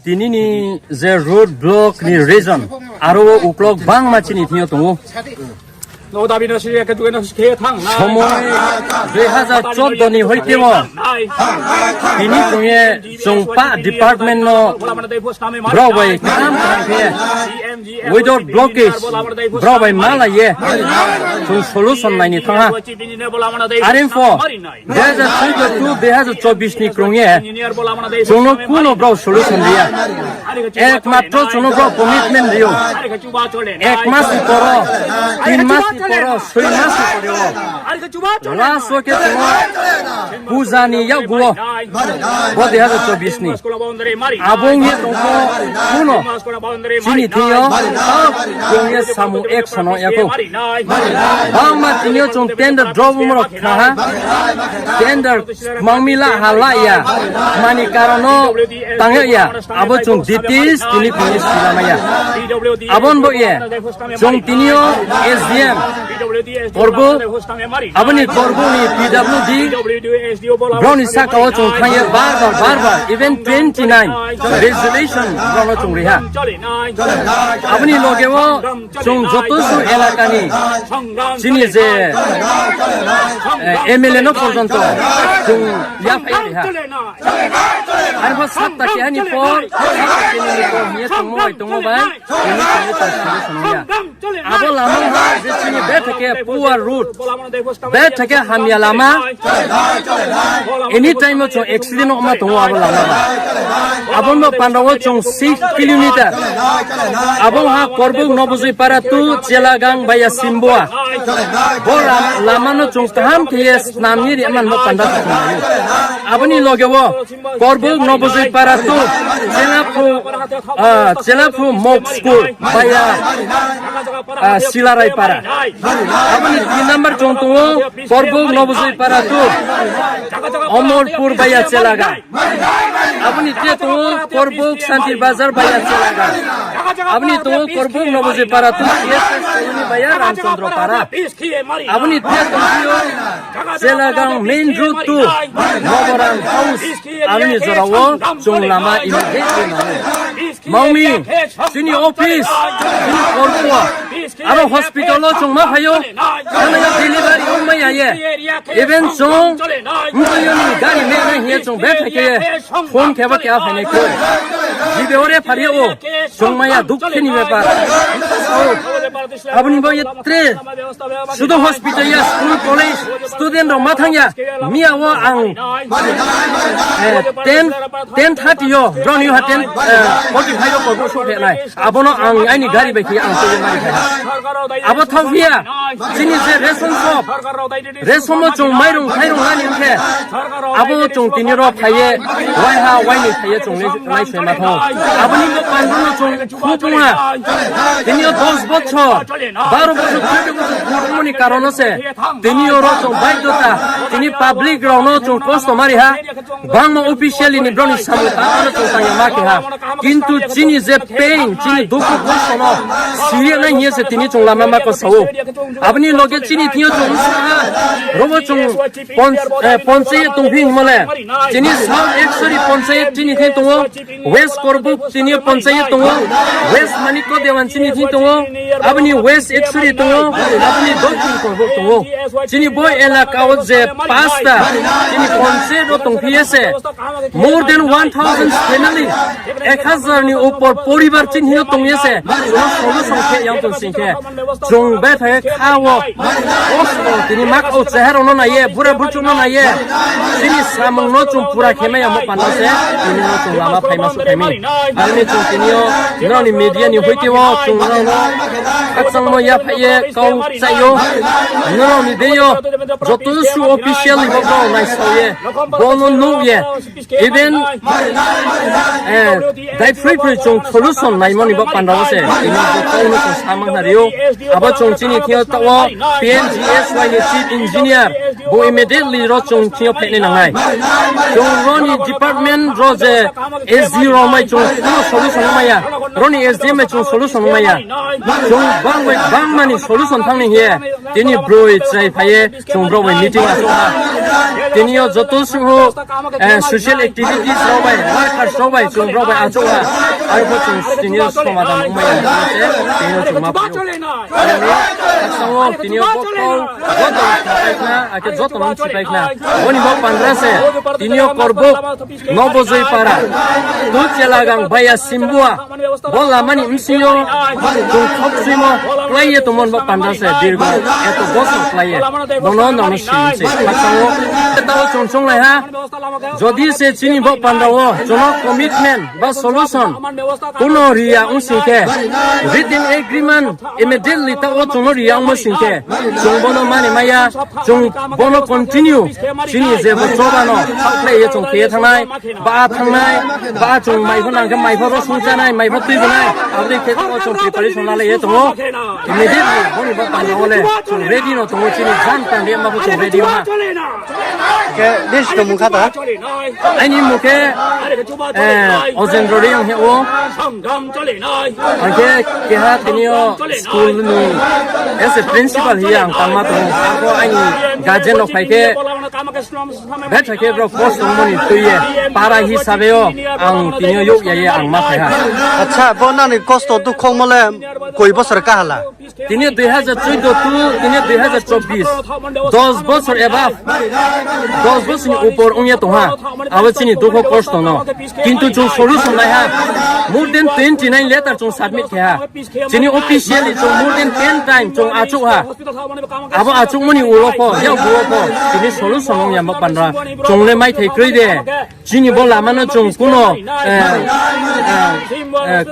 Tinini the road block ni reason aro uklok bang machini thiyo tungu সময় 2014 ni hoitemo ini punya jongpa department no Broadway kam khe without blockage Broadway malaye jong solution nai ni thanga RM4 2024 ni krongye jongno kuno bro solution dia একমাত্র জনো bro commitment dio এক মাস পর 3 মাস পর 6 মাস পর last ke pujani yaw go bo 2024 ni abong ye tongko kuno chini thiyo kongye samu action no yako bangma tinyo chong tender drop mo kha tender mangmila halaya mani karono tangya abo chong ditis tini punis silamaya abon bo ye chong tinyo SDM korbo aboni korbo ni PWD browni sakao chong khaya bar even 29 resolution browno chong riha aboni logewo chong joto su elakani chini je MLA no porjonto chong ya phai riha arbo satta ki ani por chini ko mie tongmo bai chini ta solution ya abo lama ha je chini betake poor route betake hamya lama anytime cho accident ma to abo lama abon mo pandawo chong 6 kilometer abon ha korbo nobuzui para tu chelagang baya simboa bora lama no chong ham ties namni ri man mo panda aboni logewo korbo nobuzui para tu chelapu mok school baya silarai para aboni 3 number chong to korbo nobuzui para tu Omorpur baya chelaga aboni te to korbo Shanti Bazar baya chelaga aboni to korbo nobuzui para tu ini baya Ramchandra para aboni te to chelaga main route to Noboran house aboni zorawo chong lama immediately maumi sini office sini korbo aro hospital chong ma phayo ana delivery umma ya even chong muyoni gari me na he chong be thake phone kheba kya phane ko jibe ore phariyo chong maya dukkhini byapar abuni bo yetre sudo hospital ya school college student ro mathangya mia wo ang 10:30 yo drone you haten 45 ko go so nai abono ang ani gari be ki ang to mari abo thawia jini je ration shop ration mo chong mairong khairong hani ke abo chong tiniro phaye wai ha wai ni phaye chong lai se ma tho aboni ko panjun chong khupuna tinio 10 বছর 12 বছর 13 বছর পুরোনি কারণ আছে তিনিও রচং বাইদতা তিনি public Rono চং post মারি হা বাংমা officially নি ব্রনি সামু তানো চং তাঙ্গা মাকে হা কিন্তু চিনি যে পেইন চিনি দুঃখ কষ্ট ন সিরিয়া নাই হিয়েছে তিনি চং লামা মাকো সাও আপনি লগে চিনি তিও চং সা রবো চং পঞ্চায়েত তুফিং মলে চিনি সাউথ একসরি পঞ্চায়েত চিনি থে তো ওয়েস্ট করবু চিনি পঞ্চায়েত তো ওয়েস্ট মানিকো দেওয়ান চিনি থি তো আপনি ওয়েস্ট একসরি তো আপনি দক্ষিণ করবু তো চিনি বই এলাকাও যে পাঁচটা চিনি পঞ্চায়েত তো ফিয়েছে more than 1000 family 1000 ni উপর পরিবার চিনি তো নিয়েছে সব সংখ্যা ইয়াং তো সংখ্যা জং বে থাকে খাও ওসো তিনি মাকো চেহারা ন নাইয়ে বুড়া বুচু ন নাইয়ে তিনি সামং ন চুম পুরা খেমে আমো পানাসে তিনি ন চুম Lama ফাইমাস ফাইমি 아니 좀 티니어 너니 미디어 니 회티와 중랑로 각상모 야파예 고 짜요 너니 데요 저투수 오피셜리 보고 나이스예 보노 노예 even dai free 좀 solution 나이모니 법 반다고세 이미 보고는 좀 사망하리요 아바 종진이 티어 따와 PNGSY 니 chief engineer bo immediately 로 좀 티어 패네 나이 좀 로니 department 로제 S0 마이 좀 solution 마야 로니 SDM 좀 solution 마야 좀 방외 방만이 solution 탕ning 해 데니 브로이 트라이 파예 좀 브로이 미팅 아소하 데니요 저토수 social activities 로바이 workers 로바이 좀 브로이 아소하 알고 좀 데니요 소마다 마야 데니요 좀 마고 상호 데니요 보고 저도 파이나 아케 저도 넘치 파이나 원이 뭐 반드라세 데니요 korbo nobozoy para 도체라강 바야 심부아 볼라마니 음시요 좀 컵스모 플레이에 도몬 법 반드라세 디르고 에토 보스 플레이에 노노노노 시세 박상호 따오 총총라야 যদি সে চিনি ব পান্দাও জন কমিটমেন্ট বা সলিউশন কোন রিয়া উনসিকে রিটেন এগ্রিমেন্ট ইমিডিয়েটলি তাও জন রিয়া উনসিকে জন বনো মানি মায়া জন বনো কন্টিনিউ চিনি যে বচবানো প্লেয়ে জন কে থানাই বা জন মাইফো নাঙ্গে মাইফো রসুজানাই মাইফো তুইবনাই আবরি কে তো জন প্রিপারেশন লালে এ তো ইমিডিয়েটলি বনি ব পান্দাওলে জন রেডি নো তো চিনি জান পান্ডে মাবো জন রেডি না কে দিস তো মুখাতা 아니 뭐게 어젠드로리 형해오 아게 게하 테니어 스쿨니 에스 프린시팔 히양 강마도 하고 아니 가젠노 파이게 배차게 브로 포스 동문이 tuye para hisabeyo ang tinyo yok yaye ang mapeha আচ্ছা বনানি কষ্ট দুঃখ মলে কই বছর কাহালা তিনি 2014 টু তিনি 2024 10 বছর এবাব 10 বছর উপর উনিয়া তোহা আবচিনি দুঃখ কষ্ট ন কিন্তু जो solution নাই হা more than 29 letter जो submit ha চিনি officially जो more than 10 time जो আচু ha abo আচু মনি উলোপো ইয়াও বুলোপো তিনি solution ng yam pandra jongle mai thei krei de চিনি bola mano jong kuno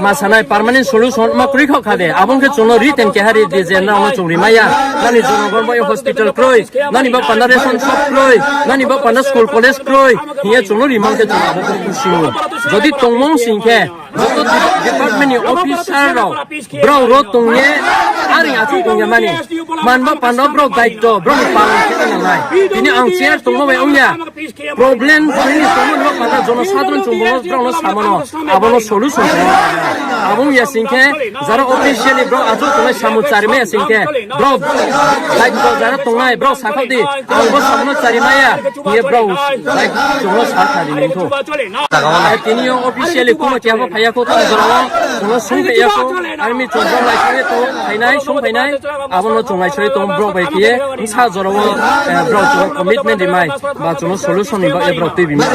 masanai permanent solution ma kri kha de abong ke jono written ke hari de je na ma jong rimaya nani jono gormoi hospital kroi nani ba pandra ration shop kroi nani ba pandra school college kroi hiya jono rimang ke jono abo kusiu যদি তংমং সিংকে যত department officer রাও ব্রাও rho তংয়ে আরি আচু তংয়ে মানি মানবা পান্ডা ব্রাও দায়িত্ব ব্রাও পালন করে নাই তিনি আং চেয়ার তংমো বাই ওয়া প্রবলেম তিনি তংমো পান্ডা জনসাধারণ চুম্বল ব্রাও সামানো আবনো সলিউশন আবং ইয়া সিংকে যারা অফিশিয়ালি ব্রাও আচু তংয়ে সামু চারিমে সিংকে ব্রাও দায়িত্ব যারা তংনাই ব্রাও সাখাদি আংবো সামনো চারিমায়া ইয়ে ব্রাও দায়িত্ব জনো সাখাদি নিতো তিনিও অফিসিয়ালি কোনো টিয়াবো ফায়াকো তো জরাও কোনো সংফেয়াকো আর্মি চন্দ্র লাইসে তো ফাইনাই সংফাইনাই আবনো চংলাইছই তো ব্র বাইকিয়ে সা জরাও ব্র কমিটমেন্ট দিমাই বা জনো সলিউশন নিবা এব্র তুই বিমা